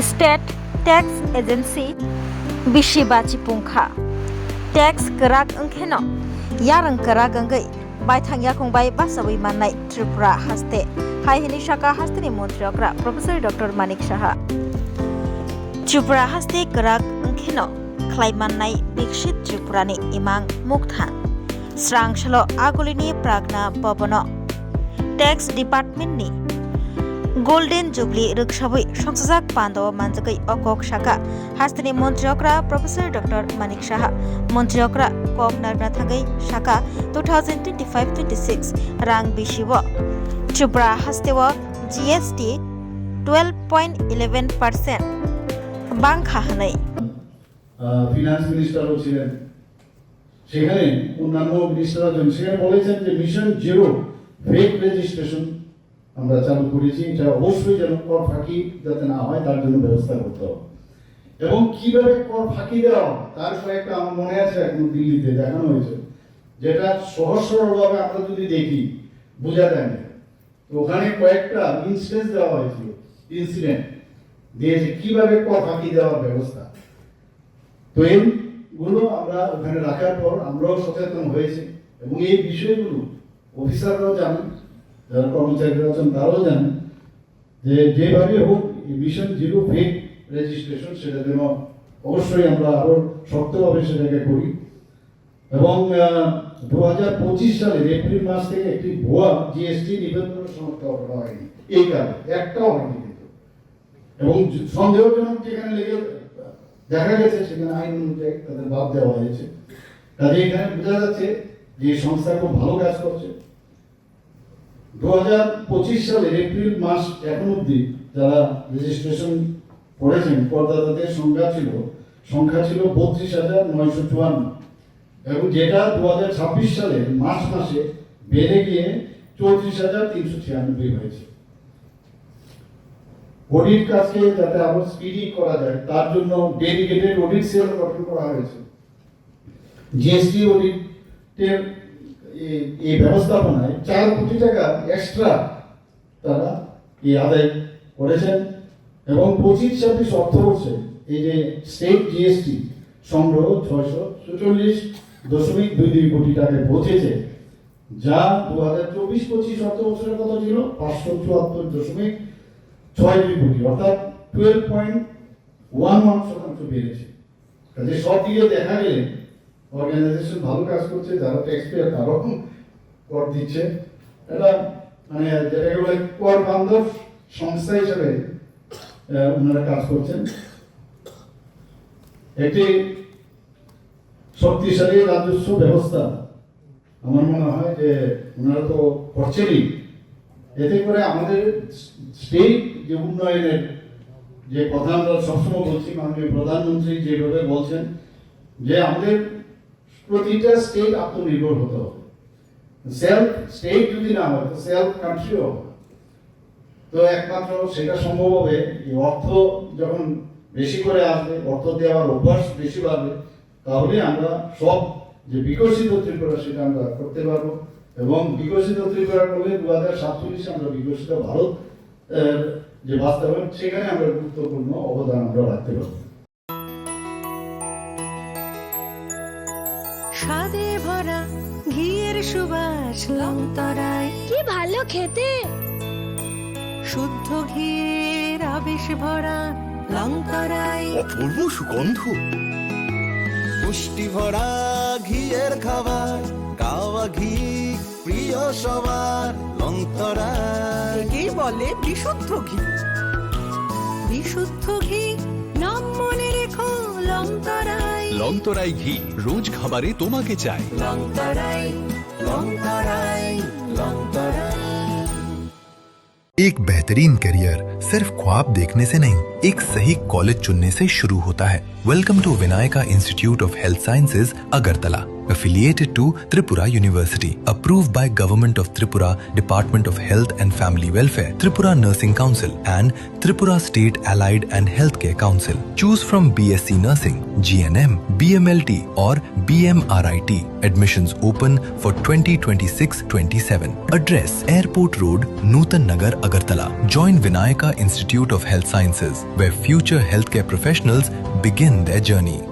State Tax Agency Bishibachi Pungkha Tax Kerak Engkeno Yarang Kerak Enggai Baithang Yakong Bai Basawi Manai Tripura Haste Hai Hini Shaka Haste ni Montriokra Professor Dr. Manik Shaha Tripura Haste Kerak Engkeno Klaimanai Dikshit Tripurani Imang Mukthan Srang Shalo Agulini Pragna Bobono Tax Department ni Golden Jubilee Rukshabui Shoksajak Pando Manjakai Okok Shaka Hastini Montriokra Professor Dr. Manik Shaha Montriokra Kok Narna Thangai Shaka 2025-26 Rang Bishiwo Tripura Hastewa GST 12.11% Bangkha Hanai finance মিনিস্টারও ছিলেন সেখানে অন্যান্য মিনিস্টাররা সেখানে বলেছেন যে mission zero fake registration আমরা চালু করেছি এটা অবশ্যই যেন কর ফাঁকি যাতে না হয় তার জন্য ব্যবস্থা করতে হবে এবং কিভাবে কর ফাঁকি দেওয়া তার কয়েকটা আমার মনে আছে এখন দিল্লিতে দেখানো হয়েছে যেটা সহজ সরলভাবে আমরা যদি দেখি বোঝা যায় না তো ওখানে কয়েকটা ইনস্টেন্স দেওয়া হয়েছিল ইনসিডেন্ট দিয়েছে কিভাবে কর ফাঁকি দেওয়ার ব্যবস্থা তো এইগুলো আমরা ওখানে রাখার পর আমরাও সচেতন হয়েছি এবং এই বিষয়গুলো অফিসাররাও জানেন যারা কর্মচারীরা আছেন তারাও জানেন যে যেভাবে হোক এই মিশন জিরো ফেক রেজিস্ট্রেশন সেটা যেন অবশ্যই আমরা আরও শক্তভাবে সেটাকে করি এবং 2025 সালের এপ্রিল মাস থেকে একটি ভুয়া জিএসটি নিবন্ধন শনাক্ত করা হয়নি এই কারণে একটাও হয়নি কিন্তু এবং সন্দেহজনক যেখানে লেগে দেখা গেছে সেখানে আইন অনুযায়ী তাদের বাদ দেওয়া হয়েছে কাজে এখানে বোঝা যাচ্ছে যে সংস্থা খুব ভালো কাজ করছে 2025 সালের এপ্রিল মাস এখন অবধি যারা রেজিস্ট্রেশন করেছেন করদাতাদের সংখ্যা ছিল 32,954 এবং যেটা 2026 সালের মার্চ মাসে বেড়ে গিয়ে 34,396 হয়েছে অডিট কাজকে যাতে আরো স্পিডি করা যায় তার জন্য ডেডিকেটেড অডিট সেল গঠন করা হয়েছে জিএসটি অডিটের এই ব্যবস্থাপনায় 4 কোটি টাকা এক্সট্রা তারা এই আদায় করেছেন এবং 25-26 অর্থবর্ষে এই যে স্টেট জিএসটি সংগ্রহ 644.22 কোটি টাকায় পৌঁছেছে যা 2024-25 অর্থবর্ষের কত ছিল 574.62 কোটি অর্থাৎ 12.11% বেড়েছে কাজে সব দিকে দেখা গেলে অর্গানাইজেশন ভালো কাজ করছে যারা ট্যাক্স পেয়ার তারাও কর দিচ্ছে এটা মানে যেটাকে বলে কর বান্ধব সংস্থা হিসেবে ওনারা কাজ করছেন একটি শক্তিশালী রাজস্ব ব্যবস্থা আমার মনে হয় যে ওনারা তো করছেনই এতে করে আমাদের স্টেট যে উন্নয়নের যে কথা আমরা সবসময় বলছি মাননীয় প্রধানমন্ত্রী যেভাবে বলছেন যে আমাদের প্রতিটা স্টেট আত্মনির্ভর হতে হবে সেলফ স্টেট যদি না হয় তো সেলফ কান্ট্রিও হবে তো একমাত্র সেটা সম্ভব হবে এই অর্থ যখন বেশি করে আসবে অর্থ দেওয়ার অভ্যাস বেশি বাড়বে তাহলে আমরা সব যে বিকশিত ত্রিপুরা সেটা আমরা করতে পারবো এবং বিকশিত ত্রিপুরা করলে 2047 আমরা বিকশিত ভারত যে বাস্তবায়ন সেখানে আমরা গুরুত্বপূর্ণ অবদান আমরা রাখতে পারবো স্বাদে ভরা ঘিয়ের সুবাস লংতরায় কি ভালো খেতে শুদ্ধ ঘিয়ের আবেশ ভরা লংতরায় অপূর্ব সুগন্ধ পুষ্টি ভরা ঘিয়ের খাবার গাওয়া ঘি প্রিয় সবার লংতরায় একেই বলে বিশুদ্ধ ঘি বিশুদ্ধ ঘি নাম মনে রেখো লংতরায় লংতরাই ঘি রোজ খাবারে তোমাকে চাই লংতরায় লংতরায় লংতরায় एक बेहतरीन करियर सिर्फ ख्वाब देखने से नहीं एक सही कॉलेज चुनने से शुरू होता है welcome to Vinayaka institute of health sciences Agartala affiliated to Tripura University, approved by Government of Tripura, Department of Health and Family Welfare, Tripura Nursing Council and Tripura State Allied and Healthcare Council. Choose from BSc Nursing, GNM, BMLT or BMRIT. Admissions open for 2026-27. Address Airport Road, Nutan Nagar, Agartala. Join Vinayaka Institute of Health Sciences. where future healthcare professionals begin their journey.